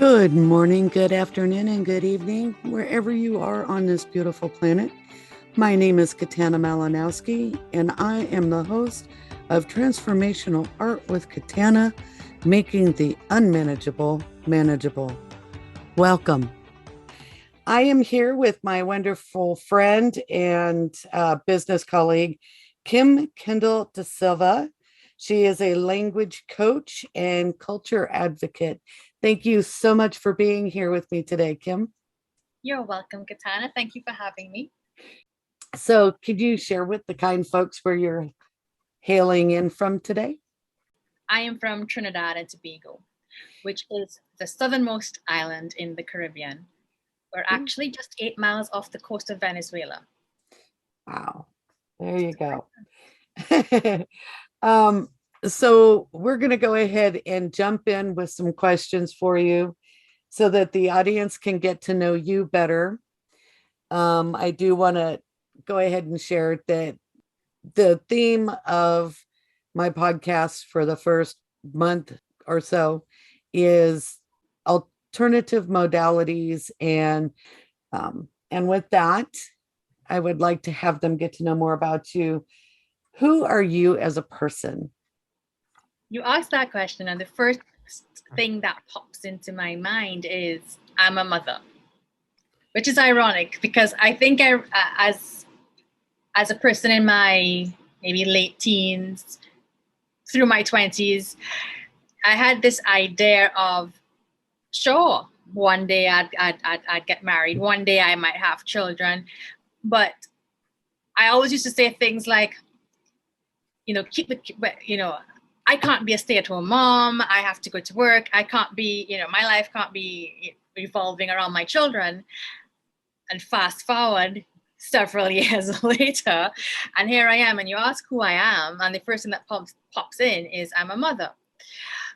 Good morning, good afternoon, and good evening, wherever you are on this beautiful planet. My name is Katana Malinowski, and I am the host of Transformational Art with Katana, making the unmanageable manageable. Welcome. I am here with my wonderful friend and business colleague, Kim Kendall-De Silva. She is a language coach and culture advocate. Thank you so much for being here with me today, Kim. You're welcome, Katana. Thank you for having me. So, could you share with the kind folks where you're hailing in from today? I am from Trinidad and Tobago, which is the southernmost island in the Caribbean. We're actually just 8 miles off the coast of Venezuela. Wow, there you go. So we're going to go ahead and jump in with some questions for you so that the audience can get to know you better. I do want to go ahead and share that the theme of my podcast for the first month or so is alternative modalities, and with that, I would like to have them get to know more about you. Who are you as a person? You asked that question, and the first thing that pops into my mind is I'm a mother, which is ironic because I think as a person in my maybe late teens through my 20s, I had this idea of, sure, one day I'd get married, one day I might have children, but I always used to say things like, I can't be a stay-at-home mom. I have to go to work. I can't be, my life can't be revolving around my children. And fast forward several years later, and here I am. And you ask who I am, and the first thing that pops in is I'm a mother.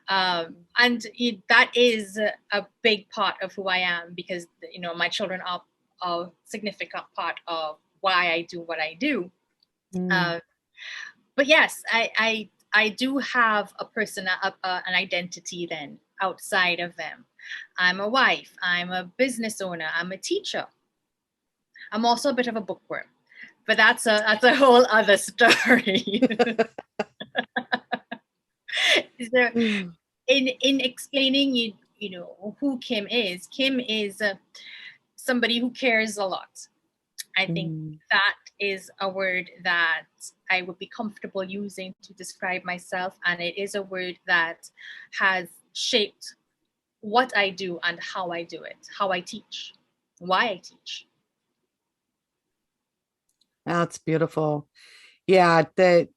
That is a big part of who I am because, my children are a significant part of why I do what I do. But yes, I do have a person, an identity then outside of them. I'm a wife. I'm a business owner. I'm a teacher. I'm also a bit of a bookworm, but that's a whole other story. So, in explaining who Kim is somebody who cares a lot. I think that is a word that I would be comfortable using to describe myself. And it is a word that has shaped what I do and how I do it, how I teach, why I teach. That's beautiful. Yeah, that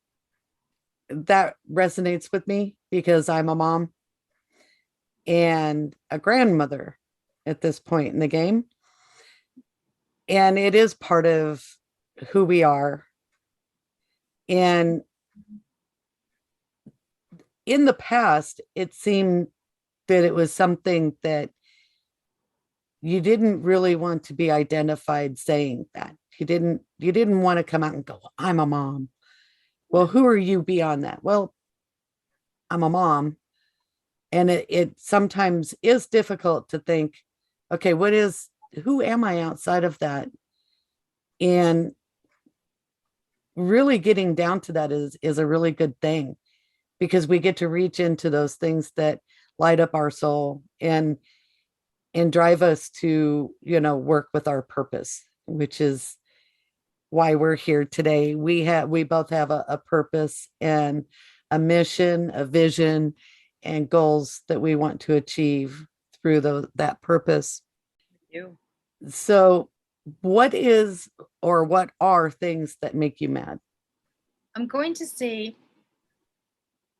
resonates with me because I'm a mom and a grandmother at this point in the game. And it is part of who we are. And in the past, it seemed that it was something that you didn't really want to be identified saying that. You didn't want to come out and go, I'm a mom. Well, who are you beyond that? Well, I'm a mom. And it sometimes is difficult to think, okay, who am I outside of that? And really getting down to that is a really good thing because we get to reach into those things that light up our soul and drive us to, work with our purpose, which is why we're here today. We both have a purpose and a mission, a vision, and goals that we want to achieve through that purpose. So what are things that make you mad? I'm going to say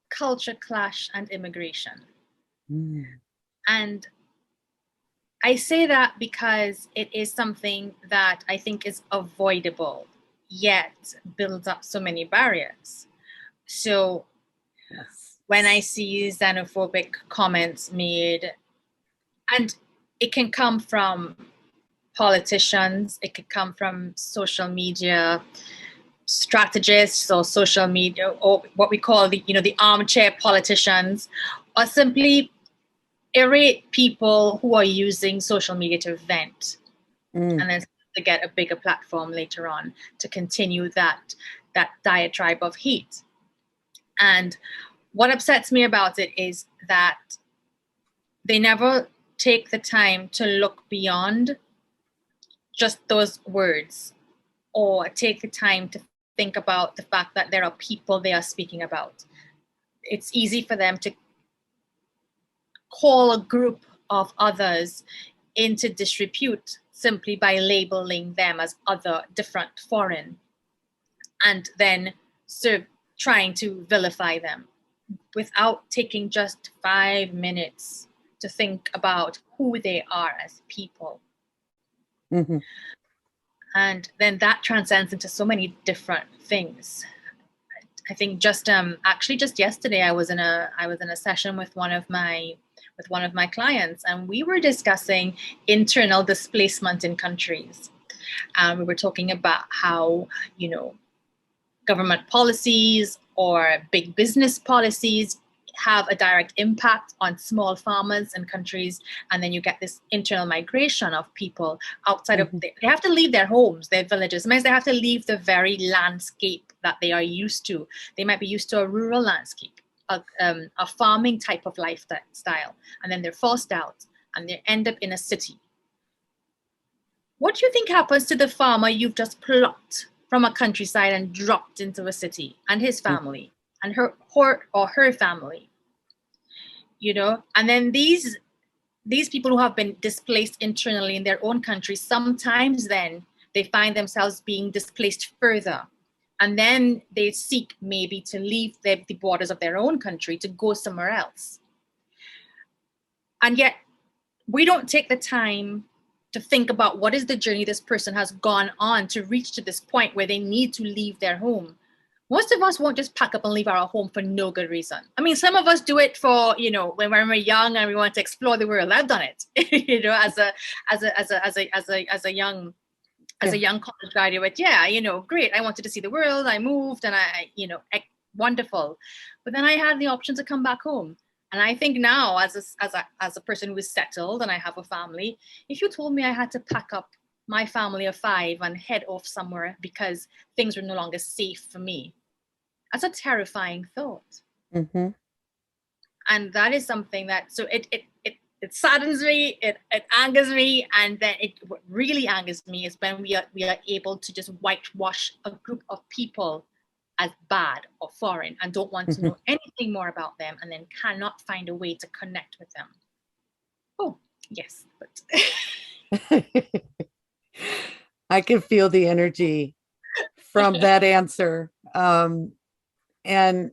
culture clash and immigration. And I say that because it is something that I think is avoidable, yet builds up so many barriers. So when I see xenophobic comments made, and it can come from politicians, it could come from social media strategists or social media, or what we call the armchair politicians, or simply irate people who are using social media to vent, Mm. and then to get a bigger platform later on to continue that diatribe of hate. And what upsets me about it is that they never take the time to look beyond just those words, or take the time to think about the fact that there are people they are speaking about. It's easy for them to call a group of others into disrepute simply by labeling them as other, different, foreign, and then trying to vilify them without taking just 5 minutes to think about who they are as people. Mm-hmm. And then that transcends into so many different things. I think just yesterday I was in a session with one of my clients, and we were discussing internal displacement in countries. We were talking about how, government policies or big business policies have a direct impact on small farmers and countries, and then you get this internal migration of people outside of they have to leave their homes, their villages. It means they have to leave the very landscape that they are used to. They might be used to a rural landscape, a farming type of lifestyle, and then they're forced out and they end up in a city. What do you think happens to the farmer you've just plucked from a countryside and dropped into a city, and his family and her family? And then these people who have been displaced internally in their own country, sometimes then they find themselves being displaced further, and then they seek maybe to leave the borders of their own country to go somewhere else. And yet we don't take the time to think about what is the journey this person has gone on to reach to this point where they need to leave their home. Most of us won't just pack up and leave our home for no good reason. I mean, some of us do it for, when we're young and we want to explore the world. I've done it, as a young college graduate. Yeah, great. I wanted to see the world. I moved, and wonderful. But then I had the option to come back home. And I think now, as a person who is settled and I have a family, if you told me I had to pack up my family of 5 and head off somewhere because things were no longer safe for me, that's a terrifying thought. Mm-hmm. And that is something that, so it saddens me, it angers me, and then what really angers me is when we are able to just whitewash a group of people as bad or foreign and don't want to know anything more about them, and then cannot find a way to connect with them. Oh, yes. But I can feel the energy from that answer. And,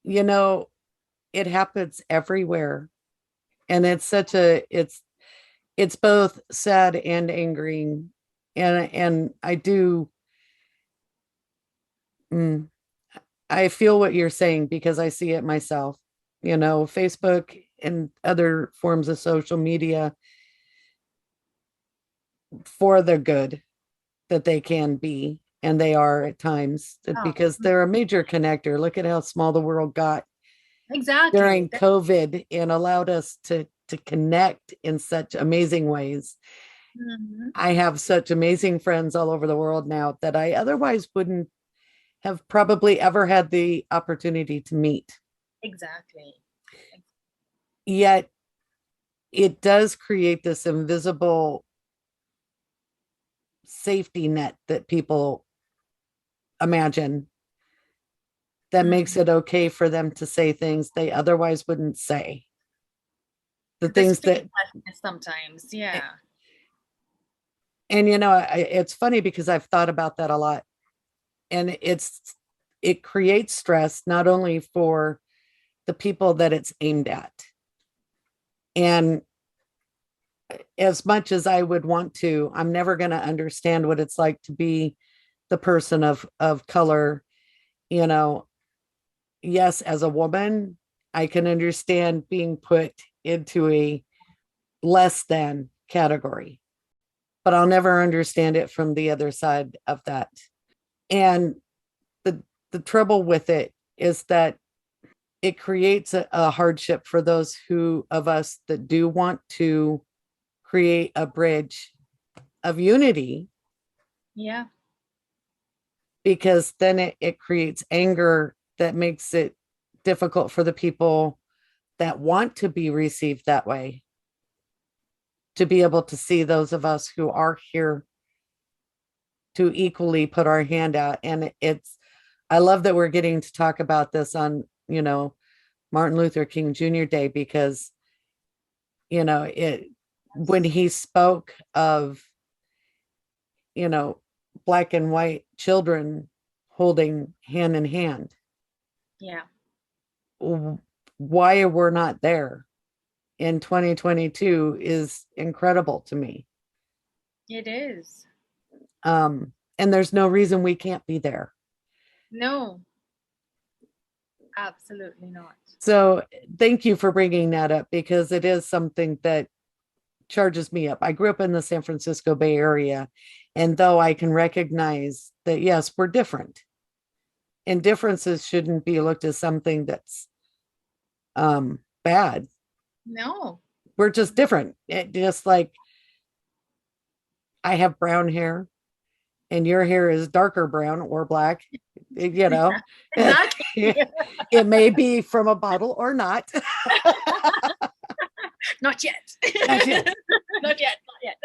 it happens everywhere. And it's it's both sad and angering. And I feel what you're saying because I see it myself. Facebook and other forms of social media, for the good that they can be, and they are at times, because they're a major connector. Look at how small the world got during COVID, and allowed us to connect in such amazing ways. I have such amazing friends all over the world now that I otherwise wouldn't have probably ever had the opportunity to meet. Exactly. Yet it does create this invisible safety net that people imagine that makes it okay for them to say things they otherwise wouldn't say. The things that sometimes, yeah. And it's funny because I've thought about that a lot, and it creates stress not only for the people that it's aimed at. And as much as I would want to, I'm never going to understand what it's like to be the person of color. Yes, as a woman, I can understand being put into a less than category, but I'll never understand it from the other side of that. And the trouble with it is that it creates a hardship for those of us that do want to create a bridge of unity, Yeah. because then it creates anger that makes it difficult for the people that want to be received that way to be able to see those of us who are here to equally put our hand out. And I love that we're getting to talk about this on, Martin Luther King Jr. Day, because, when he spoke of, you know, black and white children holding hand in hand, Yeah. why we're not there in 2022 is incredible to me. It is. And there's no reason we can't be there. No, absolutely not. So thank you for bringing that up, because it is something that charges me up. I grew up in the San Francisco Bay Area, and though I can recognize that, yes, we're different, and differences shouldn't be looked as something that's bad. No. We're just different. Just like I have brown hair and your hair is darker brown or black, Exactly. it may be from a bottle or not. Not yet. Not yet. Not yet. Not yet.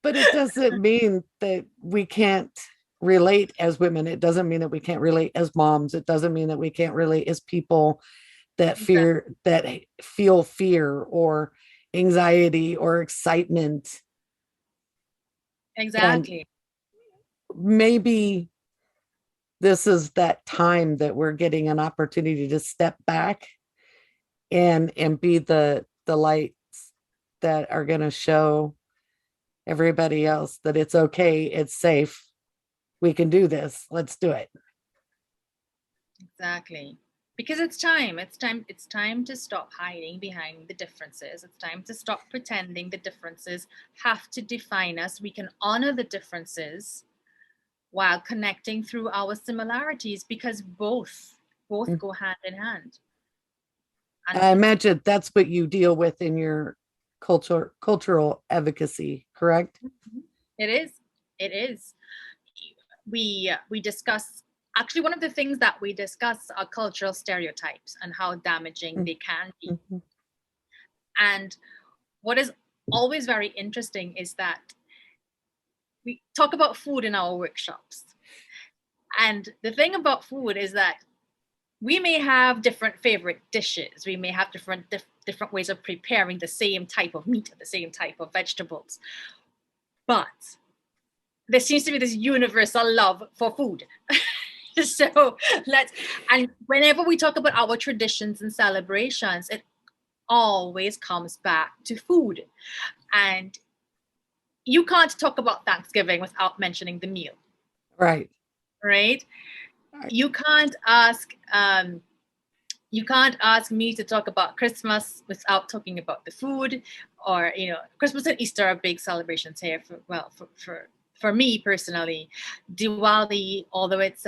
But it doesn't mean that we can't relate as women. It doesn't mean that we can't relate as moms. It doesn't mean that we can't relate as people that feel fear or anxiety or excitement. Exactly. And maybe this is that time that we're getting an opportunity to step back and be the lights that are going to show everybody else that it's okay, it's safe, we can do this, let's do it. Exactly. Because it's time to stop hiding behind the differences. It's time to stop pretending the differences have to define us. We can honor the differences while connecting through our similarities, because both go hand in hand. And I imagine that's what you deal with in your cultural advocacy, correct? it is. We discuss, actually, one of the things that we discuss are cultural stereotypes and how damaging they can be. Mm-hmm. And what is always very interesting is that we talk about food in our workshops. And the thing about food is that we may have different favorite dishes. We may have different ways of preparing the same type of meat, the same type of vegetables. But there seems to be this universal love for food. So and whenever we talk about our traditions and celebrations, it always comes back to food. And you can't talk about Thanksgiving without mentioning the meal. Right. You can't ask me to talk about Christmas without talking about the food. Or Christmas and Easter are big celebrations here for me personally. Diwali, although it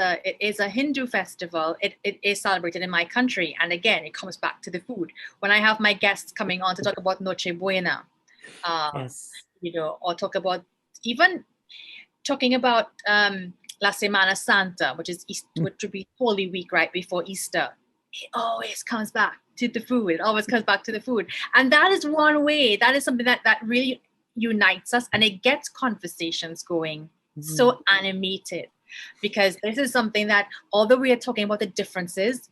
is a Hindu festival, it is celebrated in my country, and again it comes back to the food. When I have my guests coming on to talk about Noche Buena, Yes. or talking about La Semana Santa, which would be Holy Week right before Easter, it always comes back to the food. It always comes back to the food. And that is one way, that is something that really unites us, and it gets conversations going so animated, because this is something that, although we are talking about the differences,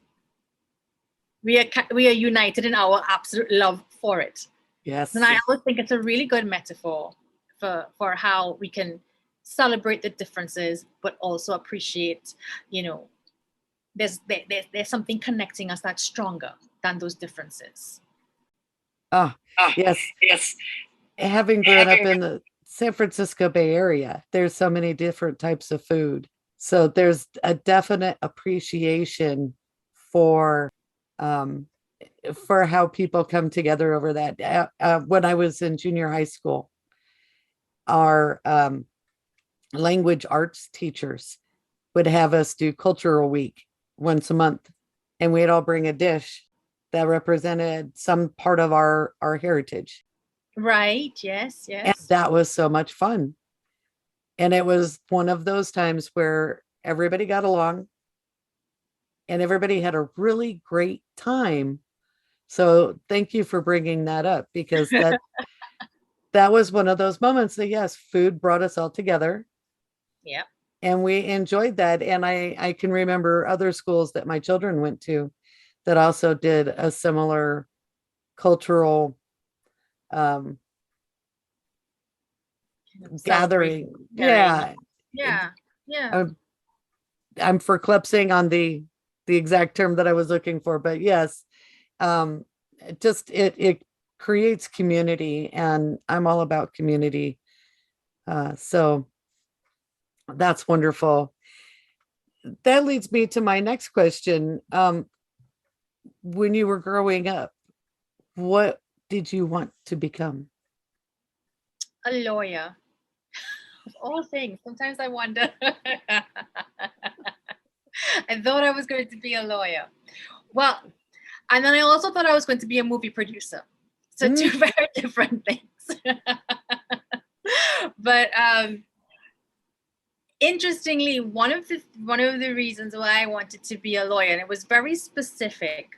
we are united in our absolute love for it. Yes. And I always think it's a really good metaphor for how we can celebrate the differences, but also appreciate, there's something connecting us that's stronger than those differences. Yes. Having grown up in the San Francisco Bay Area, there's so many different types of food. So there's a definite appreciation for how people come together over that. When I was in junior high school, our language arts teachers would have us do cultural week once a month and we'd all bring a dish that represented some part of our heritage. Right. Yes. And Yes. that was so much fun. And it was one of those times where everybody got along and everybody had a really great time. So thank you for bringing that up, because that was one of those moments that, yes, food brought us all together Yep. and we enjoyed that. And I can remember other schools that my children went to that also did a similar cultural um, Celebration. gathering. Sharing. Yeah. Yeah. Yeah. I'm, I'm forclipsing on the exact term that I was looking for, but yes, it creates community, and I'm all about community. So that's wonderful. That leads me to my next question. When you were growing up, what did you want to become? A lawyer. Of all things. Sometimes I wonder. I thought I was going to be a lawyer. Well, and then I also thought I was going to be a movie producer. So two Mm, very different things. But interestingly, one of the reasons why I wanted to be a lawyer, and it was very specific,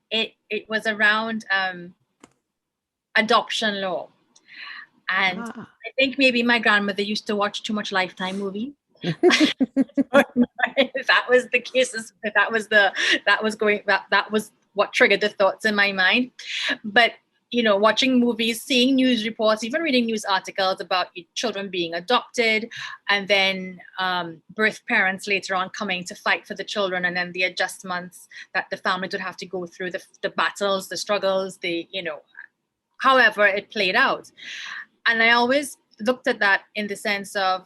it was around adoption law. And ah. I think maybe my grandmother used to watch too much Lifetime movies. If that was the case, that was what triggered the thoughts in my mind. But watching movies, seeing news reports, even reading news articles about children being adopted, and then birth parents later on coming to fight for the children, and then the adjustments that the families would have to go through, the battles, the struggles, however it played out. And I always looked at that in the sense of,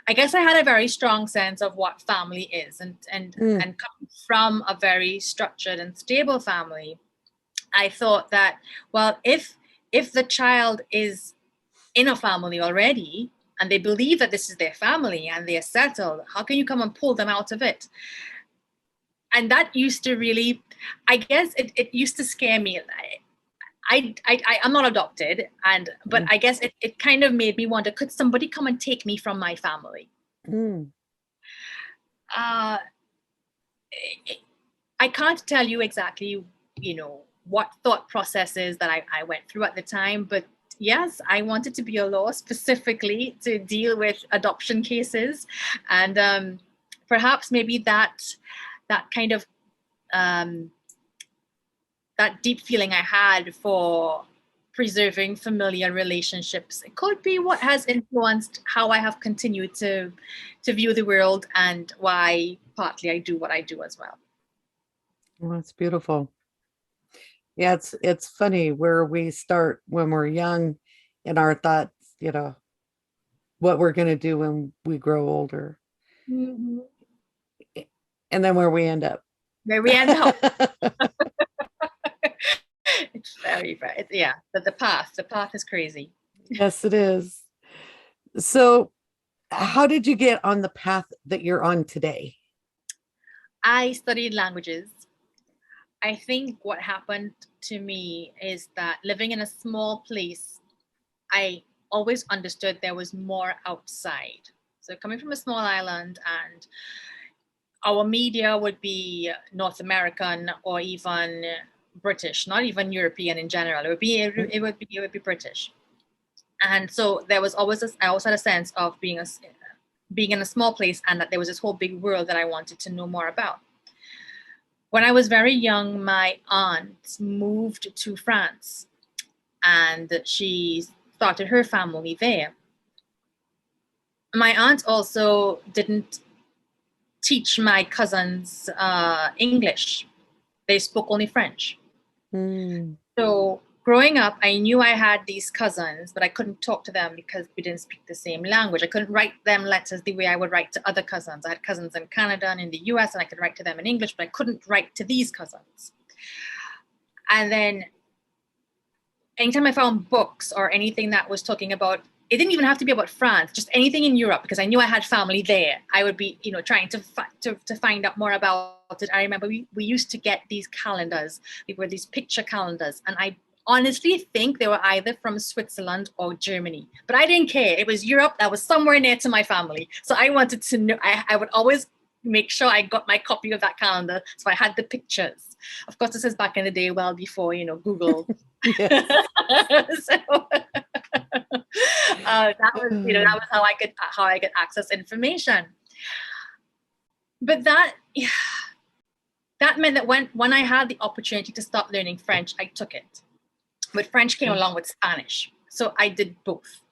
I guess I had a very strong sense of what family is, and Mm, come from a very structured and stable family. I thought that, well, if the child is in a family already and they believe that this is their family and they are settled, how can you come and pull them out of it? And that used to really, I guess it used to scare me. I'm not adopted, but mm, I guess it kind of made me wonder, could somebody come and take me from my family? mm. Uh, I can't tell you exactly, what thought processes that I went through at the time, but yes, I wanted to be a lawyer specifically to deal with adoption cases, and perhaps maybe that kind of um, that deep feeling I had for preserving familiar relationships, it could be what has influenced how I have continued to view the world, and why partly I do what I do as well. Well, that's beautiful. Yeah, it's funny where we start when we're young in our thoughts, you know, what we're going to do when we grow older, Mm-hmm. and then where we end up. Where we end up. It's very, yeah. But the path is crazy. Yes, it is. So, how did you get on the path that you're on today? I studied languages. I think what happened to me is that living in a small place, I always understood there was more outside. So coming from a small island, and our media would be North American or even British, not even European in general. It would be British. And so there was always I always had a sense of being in a small place, and that there was this whole big world that I wanted to know more about. When I was very young, my aunt moved to France, and she started her family there. My aunt also didn't teach my cousins English. They spoke only French. Mm, So growing up, I knew I had these cousins, but I couldn't talk to them because we didn't speak the same language. I couldn't write them letters the way I would write to other cousins. I had cousins in Canada and in the US, and I could write to them in English, but I couldn't write to these cousins. And then anytime I found books or anything that was talking about it didn't even have to be about France, just anything in Europe, because I knew I had family there. I would be, you know, trying to find out more about it. I remember we used to get these calendars. They were these picture calendars. And I honestly think they were either from Switzerland or Germany, but I didn't care. It was Europe. That was somewhere near to my family. So I wanted to know, I would always make sure I got my copy of that calendar. So I had the pictures. Of course, this is back in the day, well before, you know, Google. So, that was, you know, that was how I could access information. But that meant that when I had the opportunity to start learning French, I took it. But French came along with Spanish, so I did both.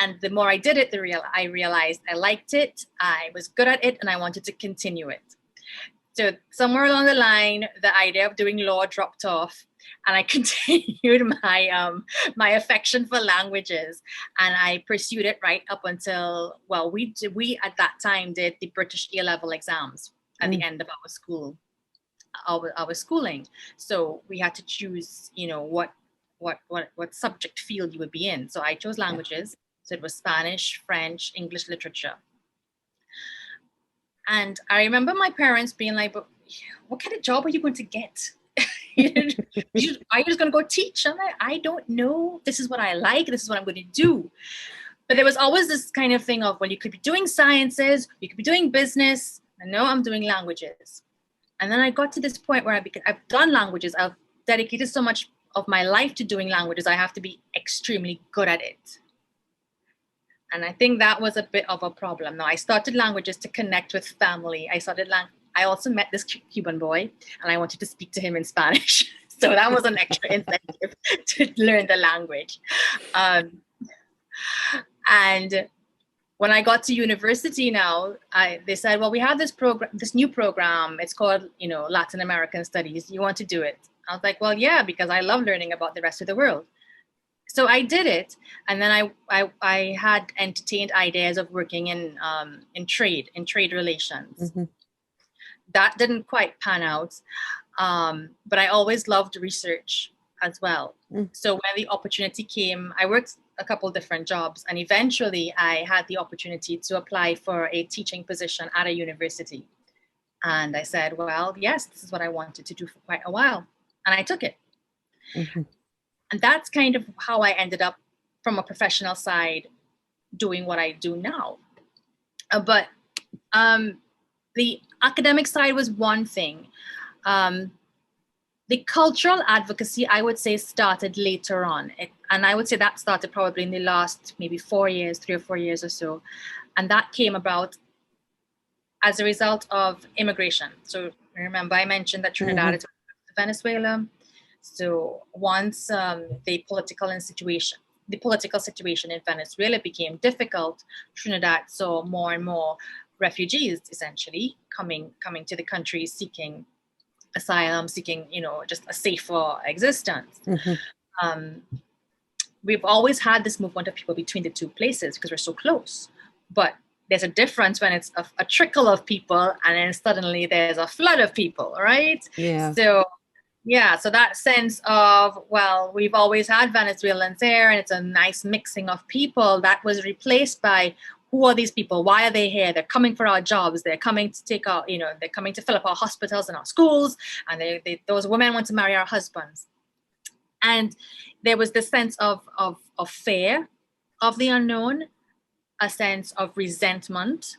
And the more I did it, I realized I liked it, I was good at it, and I wanted to continue it. So somewhere along the line, the idea of doing law dropped off, and I continued my affection for languages, and I pursued it right up until, well, we at that time did the British A-level exams at the end of our school, our schooling. So we had to choose, you know, what subject field you would be in. So I chose languages. So it was Spanish, French, English literature. And I remember my parents being like, but what kind of job are you going to get? Are you just going to go teach? I'm like, I don't know. This is what I like. This is what I'm going to do. But there was always this kind of thing of, well, you could be doing sciences, you could be doing business. I know I'm doing languages. And then I got to this point where I've done languages. I've dedicated so much of my life to doing languages. I have to be extremely good at it. And I think that was a bit of a problem. Now, I started languages to connect with family. I also met this Cuban boy, and I wanted to speak to him in Spanish. So that was an extra incentive to learn the language. And when I got to university now, they said, well, we have this new program. It's called, you know, Latin American Studies. You want to do it? I was like, well, yeah, because I love learning about the rest of the world. So I did it, and then I had entertained ideas of working in trade relations. Mm-hmm. That didn't quite pan out, but I always loved research as well. Mm. So when the opportunity came, I worked a couple different jobs, and eventually I had the opportunity to apply for a teaching position at a university. And I said, well, yes, this is what I wanted to do for quite a while, and I took it. Mm-hmm. And that's kind of how I ended up from a professional side doing what I do now. But the academic side was one thing. The cultural advocacy, I would say, started later on. And I would say that started probably in the last maybe 3 or 4 years or so. And that came about as a result of immigration. So remember, I mentioned that Trinidad is Venezuela. So once the political situation in Venezuela became difficult, Trinidad saw more and more refugees essentially coming to the country seeking asylum, seeking, you know, just a safer existence. Mm-hmm. We've always had this movement of people between the two places because we're so close. But there's a difference when it's a trickle of people and then suddenly there's a flood of people, right? Yeah. So that sense of, well, we've always had Venezuelans there and it's a nice mixing of people, that was replaced by, who are these people? Why are they here? They're coming for our jobs. They're coming to take our, you know, they're coming to fill up our hospitals and our schools. And those women want to marry our husbands. And there was this sense of fear of the unknown, a sense of resentment,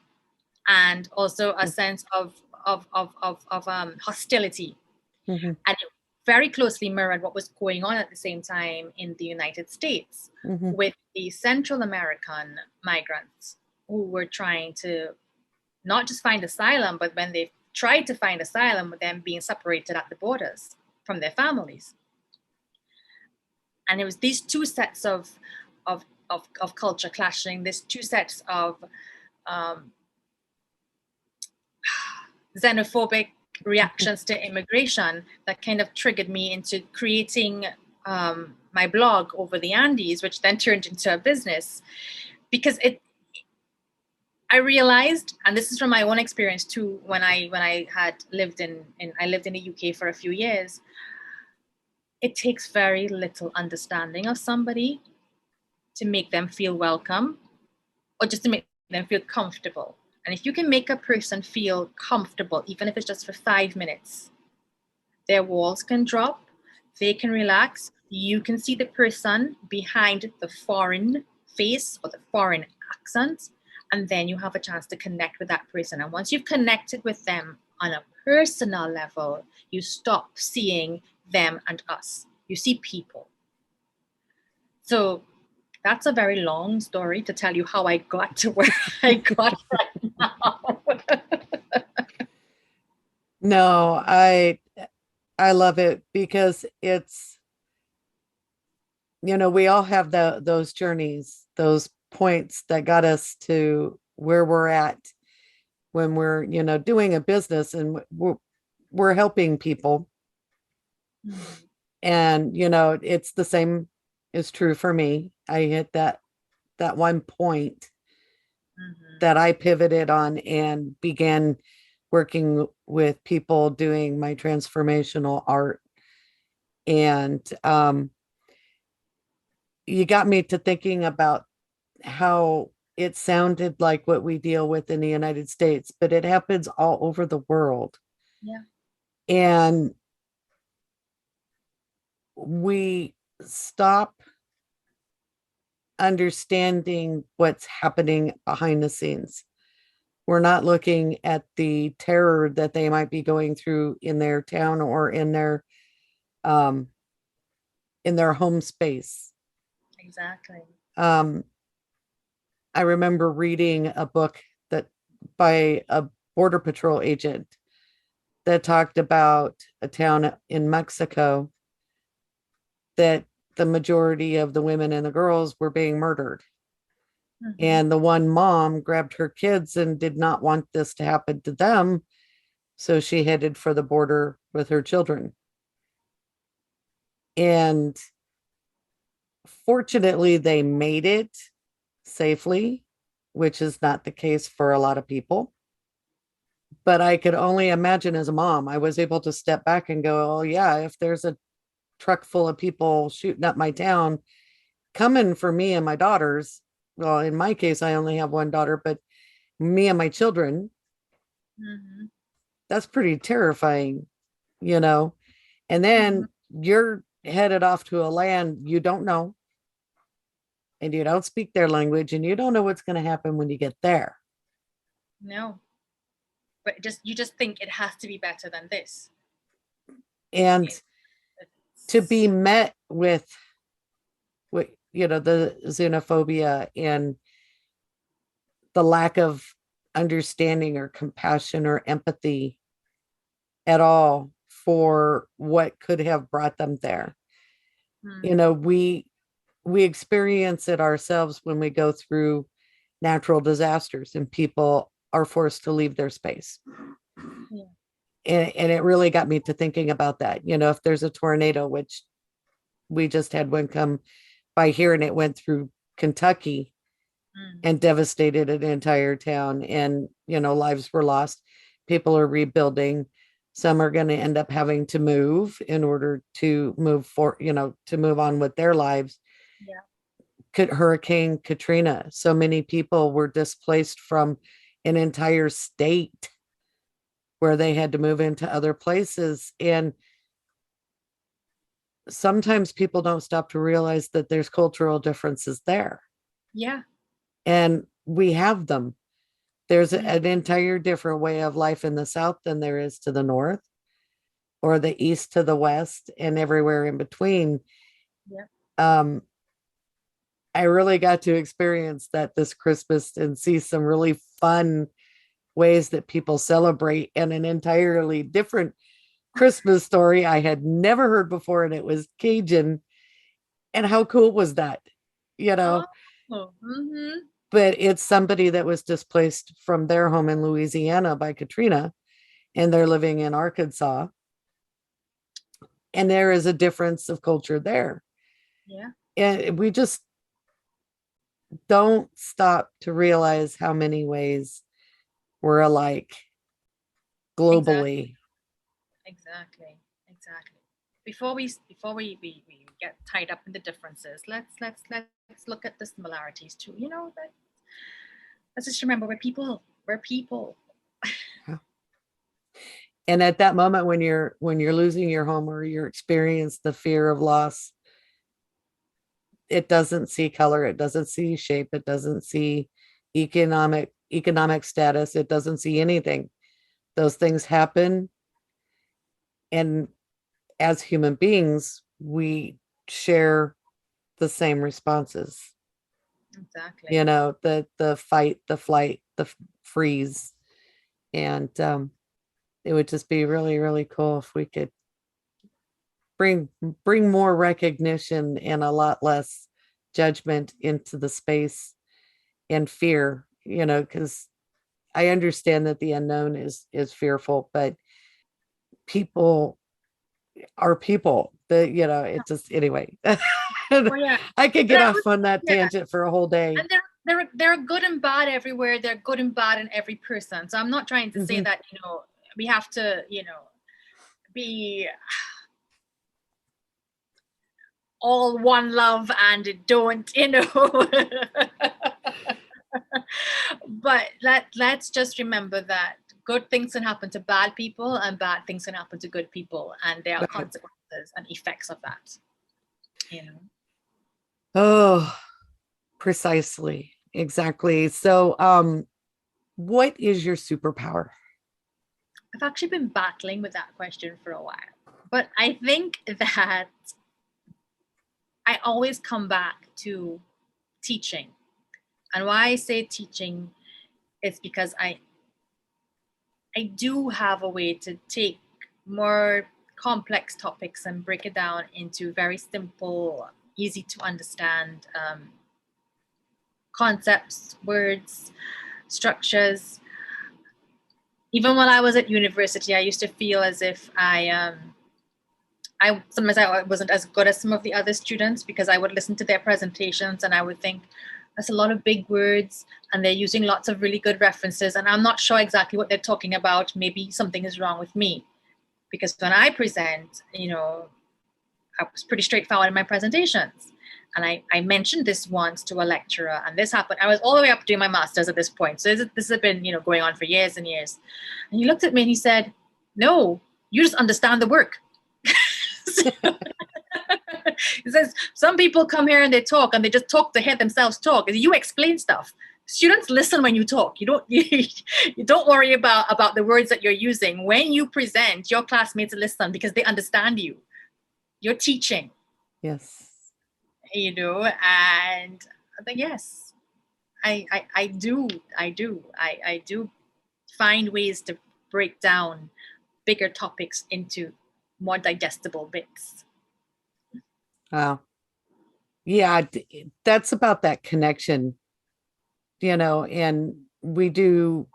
and also a sense of hostility. Mm-hmm. And it very closely mirrored what was going on at the same time in the United States with the Central American migrants who were trying to not just find asylum, but when they tried to find asylum, with them being separated at the borders from their families. And it was these two sets of culture clashing, these two sets of xenophobic reactions to immigration that kind of triggered me into creating my blog Over the Andes, which then turned into a business, because I realized, and this is from my own experience too, when I had lived in the UK for a few years, it takes very little understanding of somebody to make them feel welcome or just to make them feel comfortable. And if you can make a person feel comfortable, even if it's just for 5 minutes, their walls can drop, they can relax. You can see the person behind the foreign face or the foreign accent, and then you have a chance to connect with that person. And once you've connected with them on a personal level, you stop seeing them and us. You see people. So that's a very long story to tell you how I got to where I got right now. No, I love it because it's, we all have those journeys, those points that got us to where we're at when we're, doing a business and we're helping people. And, it's the same is true for me. I hit that one point that I pivoted on and began working with people doing my transformational art. And you got me to thinking about how it sounded like what we deal with in the United States, but it happens all over the world. Yeah. And we stop understanding what's happening behind the scenes. We're not looking at the terror that they might be going through in their town or in their home space. Exactly. I remember reading a book that by a border patrol agent that talked about a town in Mexico that the majority of the women and the girls were being murdered. And the one mom grabbed her kids and did not want this to happen to them. So she headed for the border with her children. And fortunately, they made it safely, which is not the case for a lot of people. But I could only imagine as a mom, I was able to step back and go, oh, yeah, if there's a truck full of people shooting up my town coming for me and my daughters, well, in my case, I only have one daughter, but me and my children, that's pretty terrifying, And then you're headed off to a land you don't know, and you don't speak their language, and you don't know what's going to happen when you get there. No. But you just think it has to be better than this. And to be met with the xenophobia and the lack of understanding or compassion or empathy at all for what could have brought them there. We experience it ourselves when we go through natural disasters and people are forced to leave their space. Yeah. And it really got me to thinking about that. If there's a tornado, which we just had one come by here and it went through Kentucky and devastated an entire town, and lives were lost. People are rebuilding. Some are going to end up having to move in order to move to move on with their lives. Yeah. Hurricane Katrina, so many people were displaced from an entire state where they had to move into other places. And sometimes people don't stop to realize that there's cultural differences there. Yeah. And we have them. There's an entire different way of life in the South than there is to the North, or the East to the West, and everywhere in between. Yeah. I really got to experience that this Christmas and see some really fun ways that people celebrate, and an entirely different Christmas story I had never heard before, and it was Cajun. And how cool was that? But it's somebody that was displaced from their home in Louisiana by Katrina, and they're living in Arkansas. And there is a difference of culture there. Yeah. And we just don't stop to realize how many ways we're alike globally. Exactly. before we get tied up in the differences, let's look at the similarities too. Let's just remember we're people. And at that moment when you're losing your home or you're experiencing the fear of loss, it doesn't see color, it doesn't see shape, it doesn't see economic status, it doesn't see anything. Those things happen, and as human beings we share the same responses. Exactly. The fight, the flight, the freeze. And it would just be really, really cool if we could bring more recognition and a lot less judgment into the space and fear, because I understand that the unknown is fearful, but people are people. It just, anyway. Oh yeah. I could get off on that tangent for a whole day. And there are good and bad everywhere. They're good and bad in every person. So I'm not trying to say that, we have to, be all one love and don't, but let's just remember that good things can happen to bad people and bad things can happen to good people, and there are consequences and effects of that. Oh, precisely. Exactly. So, what is your superpower? I've actually been battling with that question for a while, but I think that I always come back to teaching. And why I say teaching is because I do have a way to take more complex topics and break it down into very simple, easy to understand concepts, words, structures. Even when I was at university, I used to feel as if sometimes I wasn't as good as some of the other students, because I would listen to their presentations and I would think, that's a lot of big words and they're using lots of really good references and I'm not sure exactly what they're talking about. Maybe something is wrong with me. Because when I present, I was pretty straightforward in my presentations. And I mentioned this once to a lecturer, and this happened. I was all the way up doing my master's at this point. So this has been, going on for years and years. And he looked at me and he said, no, you just understand the work. He says, some people come here and they talk and they just talk to hear themselves talk. You explain stuff. Students listen when you talk. You don't worry about the words that you're using. When you present, your classmates listen because they understand you. You're teaching. Yes. And I think, yes, I do find ways to break down bigger topics into more digestible bits. Wow. Yeah, that's about that connection, and we do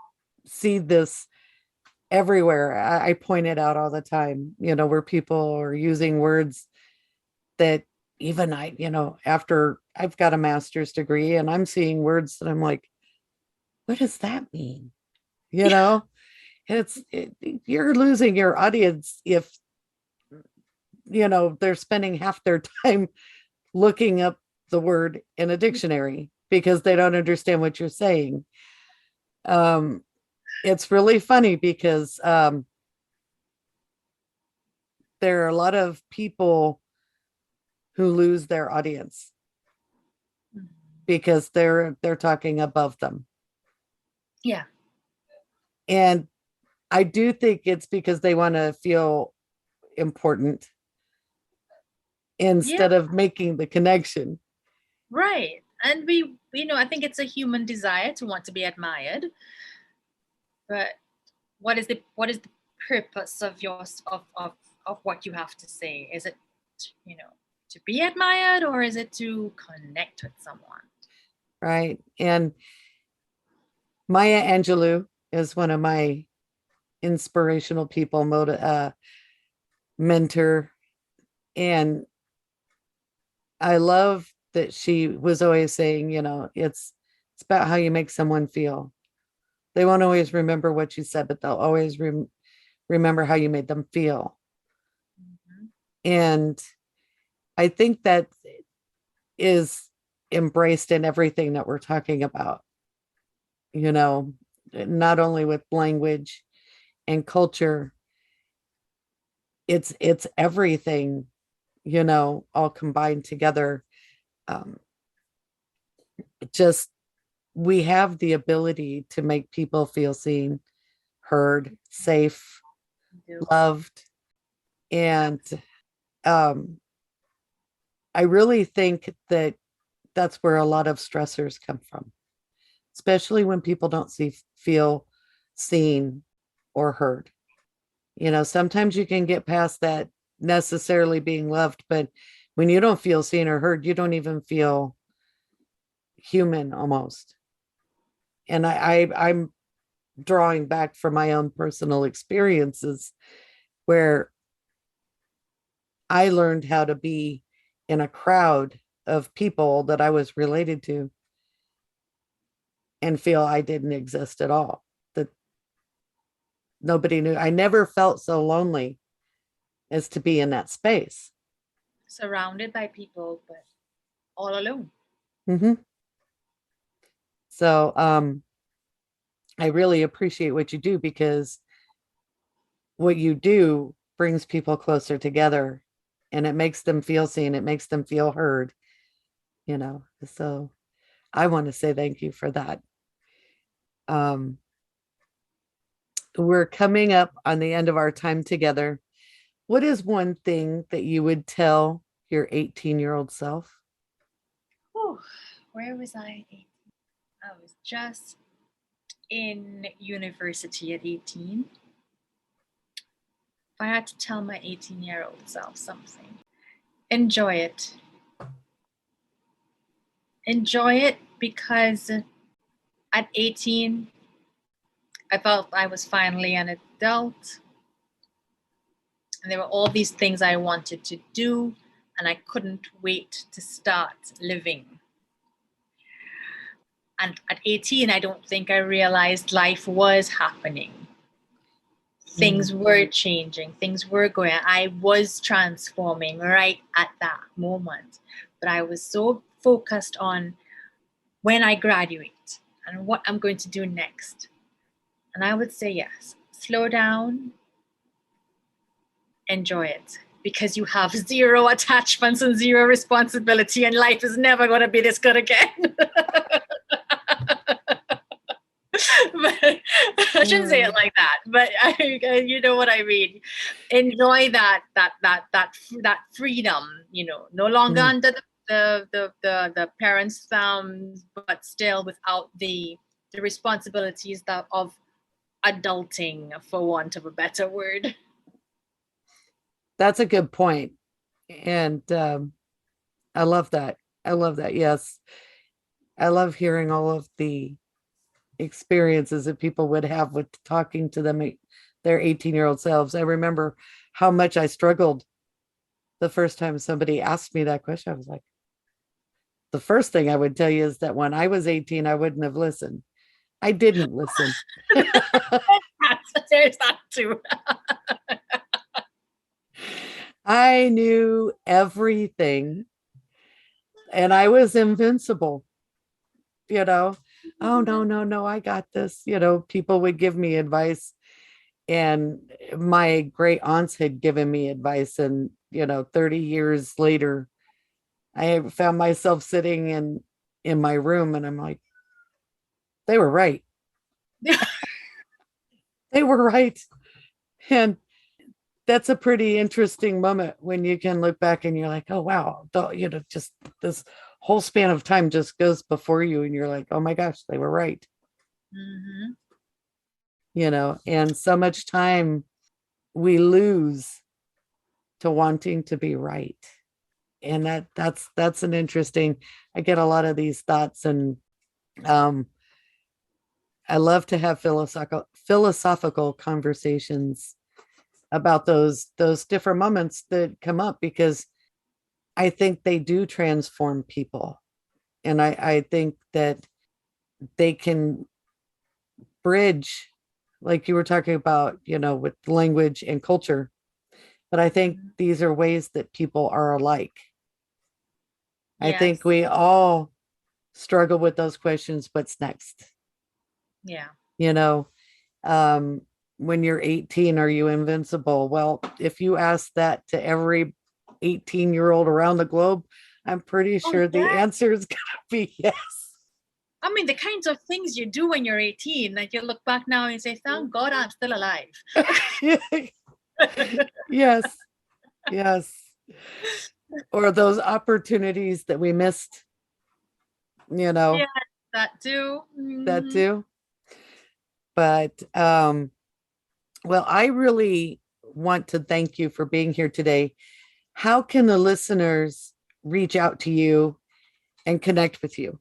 see this everywhere. I point it out all the time, where people are using words that even I, after I've got a master's degree and I'm seeing words that I'm like, what does that mean? You're losing your audience if, they're spending half their time looking up the word in a dictionary because they don't understand what you're saying. It's really funny because there are a lot of people who lose their audience because they're talking above them. Yeah. And I do think it's because they want to feel important instead of making the connection. Right. And we I think it's a human desire to want to be admired. But what is the purpose of what you have to say? Is it, to be admired, or is it to connect with someone? Right. And Maya Angelou is one of my inspirational people, mentor. And I love that she was always saying, it's about how you make someone feel. They won't always remember what you said, but they'll always remember how you made them feel. Mm-hmm. And I think that is embraced in everything that we're talking about, you know, not only with language and culture, it's everything, you know, all combined together. Um, just we have the ability to make people feel seen, heard, safe, Do. loved. And um, I really think that that's where a lot of stressors come from, especially when people don't feel seen or heard. You know, sometimes you can get past that necessarily being loved, but when you don't feel seen or heard, you don't even feel human almost. And I'm drawing back from my own personal experiences where I learned how to be in a crowd of people that I was related to and feel I didn't exist at all. That nobody knew. I never felt so lonely as to be in that space. Surrounded by people, but all alone. Mm-hmm. So I really appreciate what you do, because what you do brings people closer together and it makes them feel seen, it makes them feel heard, you know. So I want to say thank you for that. Um, we're coming up on the end of our time together. What is one thing that you would tell your 18-year-old self? Whew, where was I? I was just in university at 18. If I had to tell my 18-year-old self something, enjoy it. Enjoy it, because at 18, I felt I was finally an adult. And there were all these things I wanted to do, and I couldn't wait to start living. And at 18, I don't think I realized life was happening. Things were changing, things were going. I was transforming right at that moment. But I was so focused on when I graduate and what I'm going to do next. And I would say, yes, slow down, enjoy it, because you have zero attachments and zero responsibility, and life is never going to be this good again. But I shouldn't say it like that, but you know what I mean. Enjoy that freedom. You know, no longer under the parents' thumbs, but still without the responsibilities of adulting, for want of a better word. That's a good point. And I love that. I love that. Yes. I love hearing all of the experiences that people would have with talking to them, their 18-year-old selves. I remember how much I struggled the first time somebody asked me that question. I was like, the first thing I would tell you is that when I was 18, I wouldn't have listened. I didn't listen. There's that too. I knew everything and I was invincible, you know. Oh, no, no, no, I got this. You know, people would give me advice, and my great aunts had given me advice. And, you know, 30 years later, I found myself sitting in my room and I'm like, they were right. They were right. And that's a pretty interesting moment when you can look back and you're like, oh wow, you know, just this whole span of time just goes before you and you're like, oh my gosh, they were right. Mm-hmm. You know, and so much time we lose to wanting to be right. And that's an interesting, I get a lot of these thoughts. And um I love to have philosophical conversations about those different moments that come up, because I think they do transform people. And I think that they can bridge, like you were talking about, you know, with language and culture, But I think these are ways that people are alike. I Yes. think we all struggle with those questions. What's next? Yeah. You know, um, when you're 18, are you invincible? Well, if you ask that to every 18-year-old around the globe, I'm pretty Oh, sure the yeah. answer is going to be yes. I mean, the kinds of things you do when you're 18, that you look back now and say, thank God I'm still alive. Yes. Yes. Or those opportunities that we missed, Yeah, that too. that too. But well, I really want to thank you for being here today. How can the listeners reach out to you and connect with you?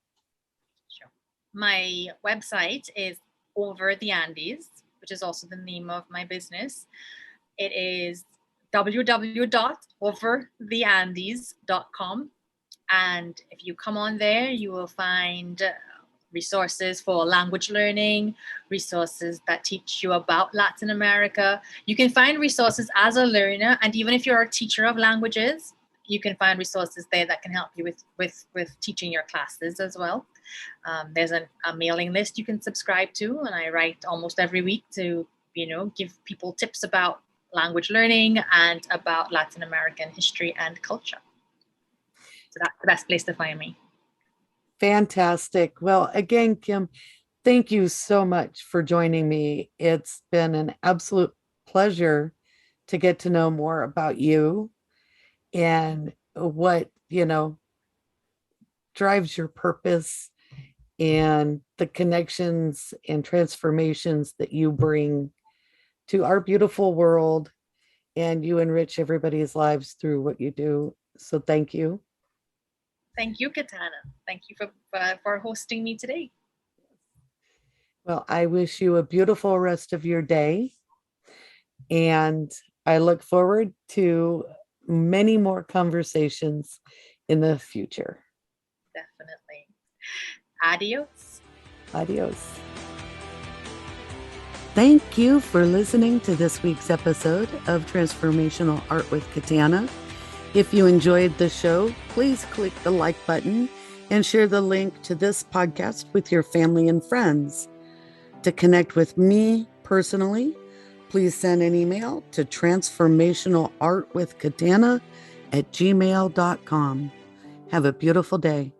Sure. My website is Over the Andes, which is also the name of my business. It is www.overtheandes.com. And if you come on there, you will find resources for language learning, resources that teach you about Latin America. You can find resources as a learner, and even if you're a teacher of languages, you can find resources there that can help you with teaching your classes as well. There's a mailing list you can subscribe to, and I write almost every week to give people tips about language learning and about Latin American history and culture. So that's the best place to find me. Fantastic. Well, again, Kim, thank you so much for joining me. It's been an absolute pleasure to get to know more about you and what, drives your purpose and the connections and transformations that you bring to our beautiful world, and you enrich everybody's lives through what you do. So thank you. Thank you, Katana. Thank you for hosting me today. Well, I wish you a beautiful rest of your day, and I look forward to many more conversations in the future. Definitely. Adios. Adios. Thank you for listening to this week's episode of Transformational Art with Katana. If you enjoyed the show, please click the like button and share the link to this podcast with your family and friends. To connect with me personally, please send an email to transformationalartwithkatana@gmail.com. Have a beautiful day.